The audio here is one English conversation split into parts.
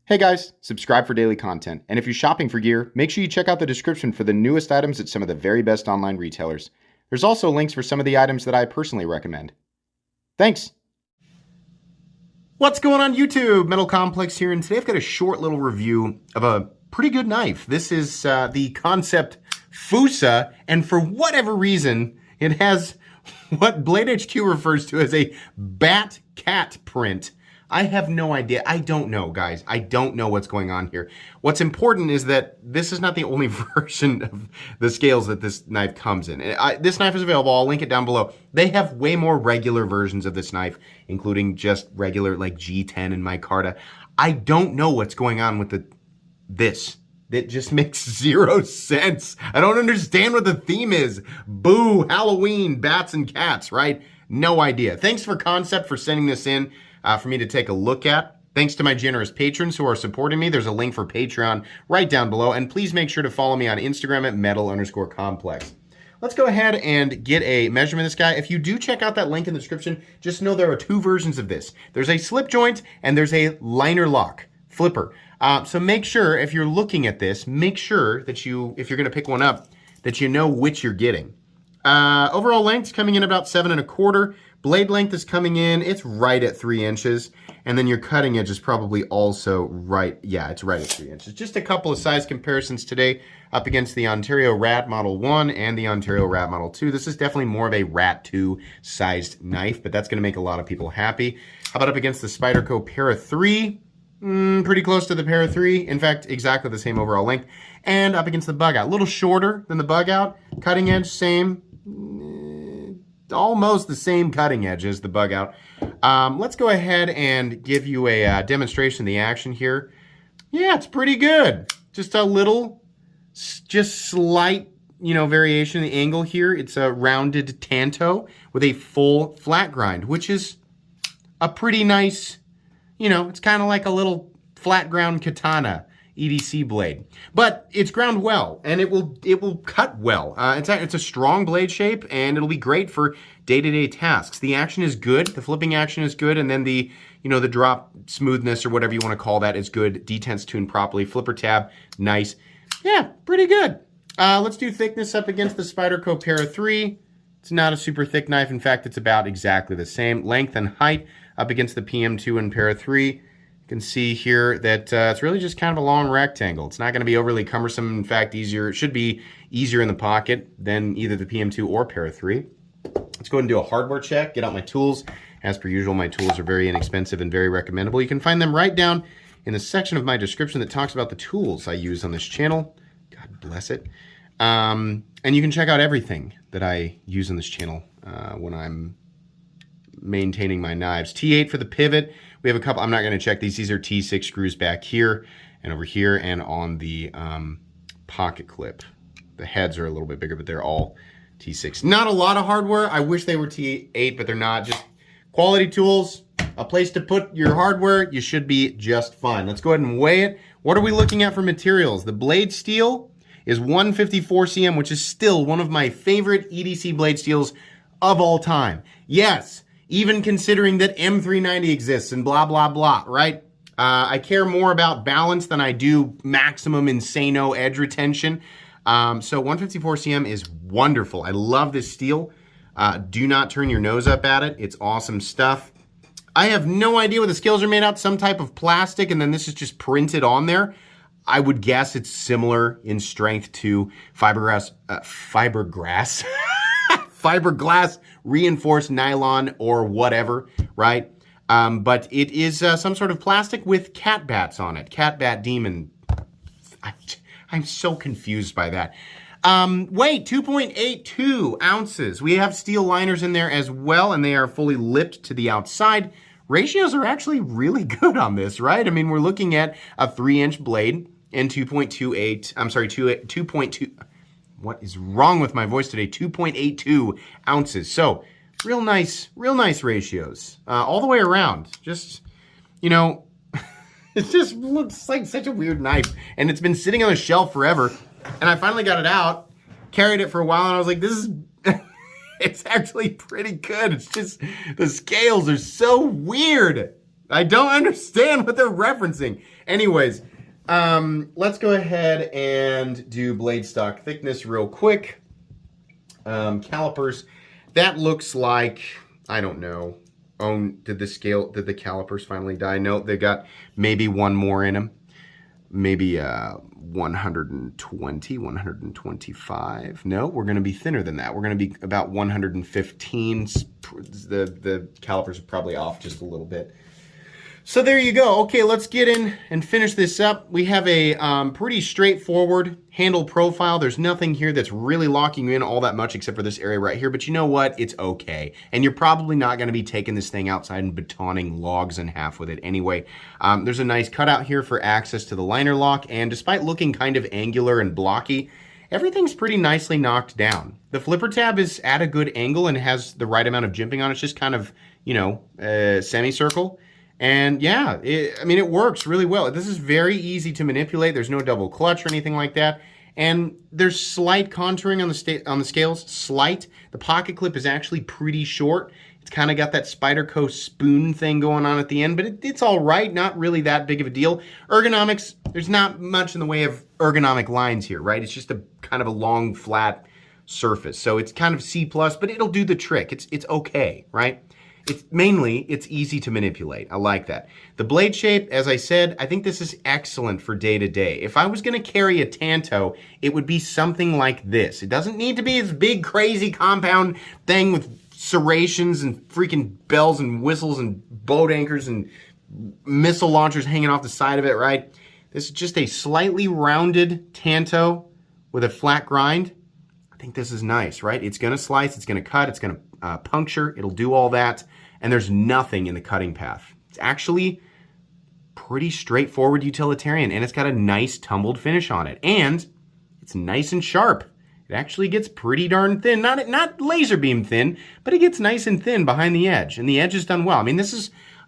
Hey guys, subscribe for daily content. And if you're shopping for gear, make sure you check out the description for the newest items at some of the very best online retailers. There's also links for some of the items that I personally recommend. Thanks! What's going on YouTube? Metal Complex here, and today I've got a short little review of a pretty good knife. This is the Kansept Foosa, and for whatever reason, it has what Blade HQ refers to as a bat cat print. I have no idea. I don't know, guys. I don't know what's going on here. What's important is that this is not the only version of the scales that this knife comes in. This knife is available. I'll link it down below. They have way more regular versions of this knife, including just regular like G10 and micarta. I don't know what's going on with this. It just makes zero sense. I don't understand what the theme is. Boo, Halloween, bats and cats, right? No idea. Thanks for Kansept for sending this in. For me to take a look at. Thanks to my generous patrons who are supporting me. There's a link for Patreon right down below. And please make sure to follow me on Instagram at metal_complex. Let's go ahead and get a measurement of this guy. If you do check out that link in the description, just know there are two versions of this. There's a slip joint and there's a liner lock flipper. So make sure, if you're looking at this, make sure that you, if you're going to pick one up, that you know which you're getting. Overall length's coming in about 7 1/4. Blade length is coming in, it's right at 3 inches. And then your cutting edge is probably also right, yeah, it's right at 3 inches. Just a couple of size comparisons today up against the Ontario Rat Model 1 and the Ontario Rat Model 2. This is definitely more of a Rat 2 sized knife, but that's gonna make a lot of people happy. How about up against the Spyderco Para 3? Pretty close to the Para 3. In fact, exactly the same overall length. And up against the Bug Out, a little shorter than the Bug Out. Cutting edge, same. Almost the same cutting edge as the Bug Out. Let's go ahead and give you a demonstration of the action here. Yeah, it's pretty good. Just a little, just slight, variation in the angle here. It's a rounded tanto with a full flat grind, which is a pretty nice, it's kind of like a little flat ground katana EDC blade, but it's ground well and it will cut well. It's a strong blade shape and it'll be great for day-to-day tasks. The action is good, the flipping action is good, and then the the drop smoothness or whatever you want to call that is good. Detent's tuned properly. Flipper tab, nice. Yeah, pretty good. Let's do thickness up against the Spyderco Para 3. It's not a super thick knife. In fact, it's about exactly the same. Length and height up against the PM2 and Para 3. You can see here that it's really just kind of a long rectangle. It's not going to be overly cumbersome. In fact, easier. It should be easier in the pocket than either the PM2 or Para 3. Let's go ahead and do a hardware check. Get out my tools. As per usual, my tools are very inexpensive and very recommendable. You can find them right down in the section of my description that talks about the tools I use on this channel. God bless it. And you can check out everything that I use on this channel when I'm maintaining my knives. T8 for the pivot. We have a couple, I'm not going to check these. These are T6 screws back here and over here and on the pocket clip. The heads are a little bit bigger, but they're all T6. Not a lot of hardware. I wish they were T8, but they're not. Just quality tools, a place to put your hardware. You should be just fine. Let's go ahead and weigh it. What are we looking at for materials? The blade steel is 154 cm, which is still one of my favorite EDC blade steels of all time. Yes. Even considering that M390 exists and blah, blah, blah, right? I care more about balance than I do maximum insano edge retention. So 154 cm is wonderful. I love this steel. Do not turn your nose up at it. It's awesome stuff. I have no idea what the scales are made out. Some type of plastic, and then this is just printed on there. I would guess it's similar in strength to fiberglass reinforced nylon or whatever, right? But it is some sort of plastic with cat bats on it. Cat bat demon. I'm so confused by that. Weight, 2.82 ounces. We have steel liners in there as well, and they are fully lipped to the outside. Ratios are actually really good on this, right? I mean, we're looking at a 3-inch blade and 2.2, what is wrong with my voice today? 2.82 ounces. So real nice ratios all the way around. Just, it just looks like such a weird knife. And it's been sitting on the shelf forever. And I finally got it out, carried it for a while, and I was like, this is, it's actually pretty good. It's just, the scales are so weird. I don't understand what they're referencing. Anyways, let's go ahead and do blade stock thickness real quick. Calipers, that looks like, I don't know. Oh, did the calipers finally die? No, they got maybe one more in them. Maybe 120, 125. No, we're going to be thinner than that. We're going to be about 115. The calipers are probably off just a little bit. So there you go. Okay, let's get in and finish this up. We have a pretty straightforward handle profile. There's nothing here that's really locking you in all that much except for this area right here. But you know what? It's okay. And you're probably not going to be taking this thing outside and batoning logs in half with it anyway. There's a nice cutout here for access to the liner lock. And despite looking kind of angular and blocky, everything's pretty nicely knocked down. The flipper tab is at a good angle and has the right amount of jimping on it. It's just kind of, you know, semicircle. And yeah, it works really well. This is very easy to manipulate. There's no double clutch or anything like that. And there's slight contouring on the scales, slight. The pocket clip is actually pretty short. It's kind of got that Spyderco spoon thing going on at the end, but it's all right. Not really that big of a deal. Ergonomics, there's not much in the way of ergonomic lines here, right? It's just a kind of a long, flat surface. So it's kind of C+, but it'll do the trick. It's okay, right? It's easy to manipulate. I like that. The blade shape, as I said, I think this is excellent for day to day. If I was going to carry a Tanto, it would be something like this. It doesn't need to be this big, crazy compound thing with serrations and freaking bells and whistles and boat anchors and missile launchers hanging off the side of it, right? This is just a slightly rounded Tanto with a flat grind. I think this is nice, right? It's going to slice, it's going to cut, it's going to puncture, it'll do all that, and there's nothing in the cutting path. It's actually pretty straightforward utilitarian, and it's got a nice tumbled finish on it, and it's nice and sharp. It actually gets pretty darn thin, not laser beam thin, but it gets nice and thin behind the edge, and the edge is done well. I mean,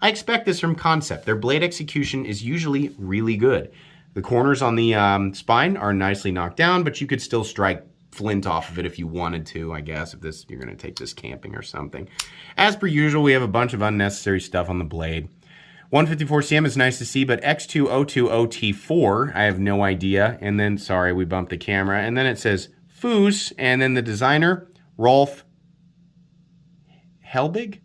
I expect this from Kansept. Their blade execution is usually really good. The corners on the spine are nicely knocked down, but you could still strike flint off of it if you wanted to, I guess, if you're going to take this camping or something. As per usual, we have a bunch of unnecessary stuff on the blade. 154 cm is nice to see, but X2O2OT4, I have no idea. And then, sorry, we bumped the camera. And then it says Foos, and then the designer, Rolf Helbig?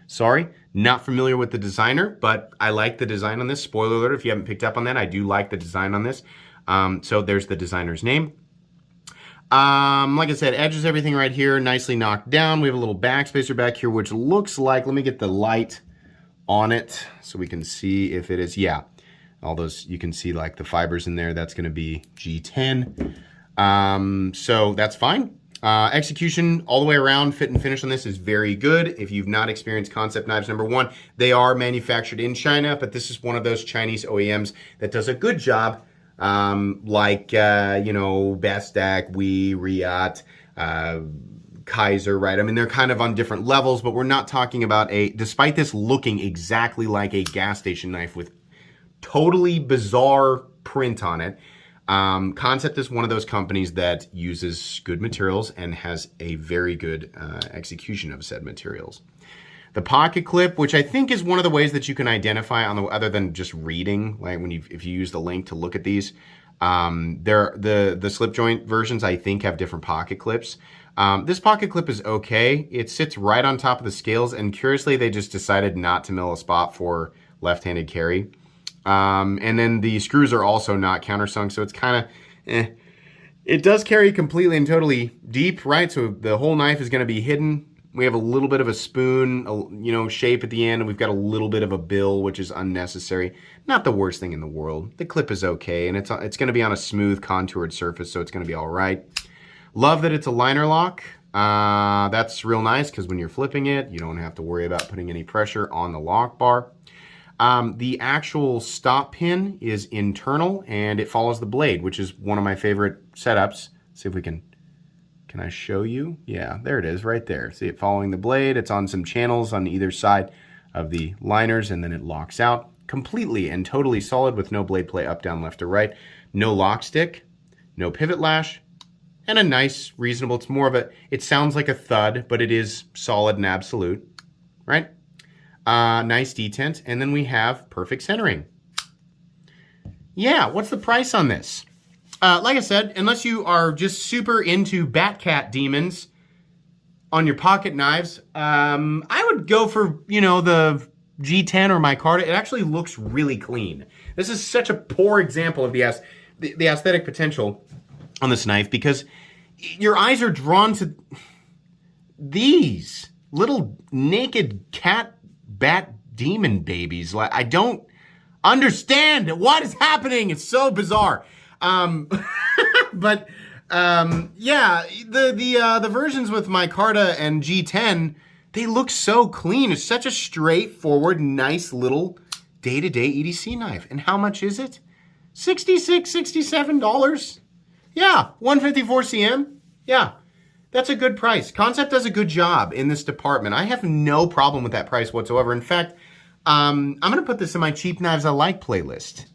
Sorry, not familiar with the designer, but I like the design on this. Spoiler alert, if you haven't picked up on that, I do like the design on this. So there's the designer's name. Like I said, edges, everything right here, nicely knocked down. We have a little backspacer back here, which looks like, let me get the light on it so we can see if it is, yeah. All those, you can see like the fibers in there. That's going to be G10. So that's fine. Execution all the way around, fit and finish on this is very good. If you've not experienced Kansept knives, number one, they are manufactured in China, but this is one of those Chinese OEMs that does a good job. Like, you know, Bastak, Riat, Kaiser, right? I mean, they're kind of on different levels, but we're not talking about despite this looking exactly like a gas station knife with totally bizarre print on it, Kansept is one of those companies that uses good materials and has a very good execution of said materials. The pocket clip, which I think is one of the ways that you can identify on the other than just reading, like if you use the link to look at these, the slip joint versions I think have different pocket clips. This pocket clip is okay. It sits right on top of the scales, and curiously they just decided not to mill a spot for left-handed carry. And then the screws are also not countersunk, so it's kind of It does carry completely and totally deep, right? So the whole knife is going to be hidden. We have a little bit of a spoon, you know, shape at the end, and we've got a little bit of a bill, which is unnecessary. Not the worst thing in the world. The clip is okay, and it's going to be on a smooth, contoured surface, so it's going to be all right. Love that it's a liner lock. That's real nice, because when you're flipping it, you don't have to worry about putting any pressure on the lock bar. The actual stop pin is internal, and it follows the blade, which is one of my favorite setups. Let's see if we can I show you? Yeah, there it is right there. See it following the blade. It's on some channels on either side of the liners, and then it locks out completely and totally solid with no blade play up, down, left, or right. No lock stick, no pivot lash, and a nice, reasonable, it sounds like a thud, but it is solid and absolute, right? Nice detent. And then we have perfect centering. Yeah, what's the price on this? Like I said, unless you are just super into Batcat demons on your pocket knives, I would go for, you know, the G10 or micarta. It actually looks really clean. This is such a poor example of the aesthetic potential on this knife because your eyes are drawn to these little naked cat bat demon babies. Like, I don't understand what is happening. It's so bizarre. But yeah, the versions with micarta and G10, they look so clean. It's such a straightforward, nice little day-to-day EDC knife. And how much is it? $66, $67. Yeah, 154 cm. Yeah, that's a good price. Kansept does a good job in this department. I have no problem with that price whatsoever. In fact, I'm going to put this in my cheap knives I like playlist.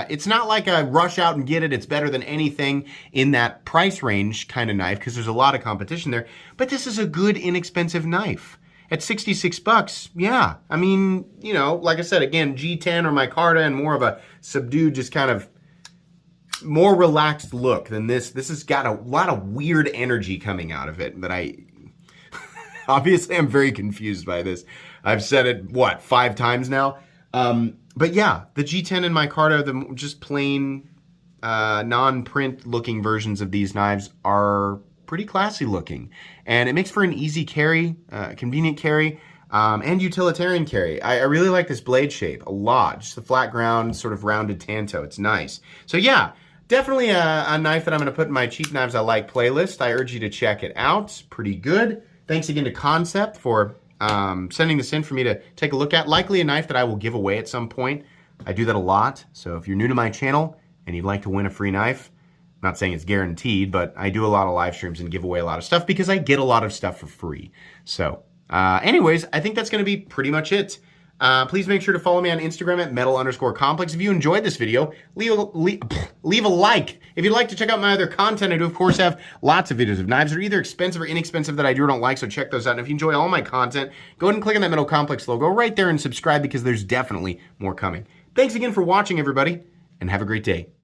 It's not like a rush out and get it. It's better than anything in that price range kind of knife because there's a lot of competition there. But this is a good, inexpensive knife. At 66 bucks, yeah. I mean, you know, like I said, again, G10 or micarta and more of a subdued, just kind of more relaxed look than this. This has got a lot of weird energy coming out of it, but obviously I'm very confused by this. I've said it, what, 5 times now? But yeah, the G10 and micarta, the just plain non-print looking versions of these knives are pretty classy looking. And it makes for an easy carry, convenient carry, and utilitarian carry. I really like this blade shape a lot. Just the flat ground, sort of rounded tanto. It's nice. So yeah, definitely a knife that I'm going to put in my cheap knives I like playlist. I urge you to check it out. Pretty good. Thanks again to Kansept for sending this in for me to take a look at. Likely a knife that I will give away at some point. I do that a lot. So if you're new to my channel and you'd like to win a free knife, I'm not saying it's guaranteed, but I do a lot of live streams and give away a lot of stuff because I get a lot of stuff for free. So anyways, I think that's going to be pretty much it. Please make sure to follow me on Instagram at metal_complex. If you enjoyed this video, leave a like. If you'd like to check out my other content, I do, of course, have lots of videos of knives that are either expensive or inexpensive that I do or don't like, so check those out. And if you enjoy all my content, go ahead and click on that Metal Complex logo right there and subscribe because there's definitely more coming. Thanks again for watching, everybody, and have a great day.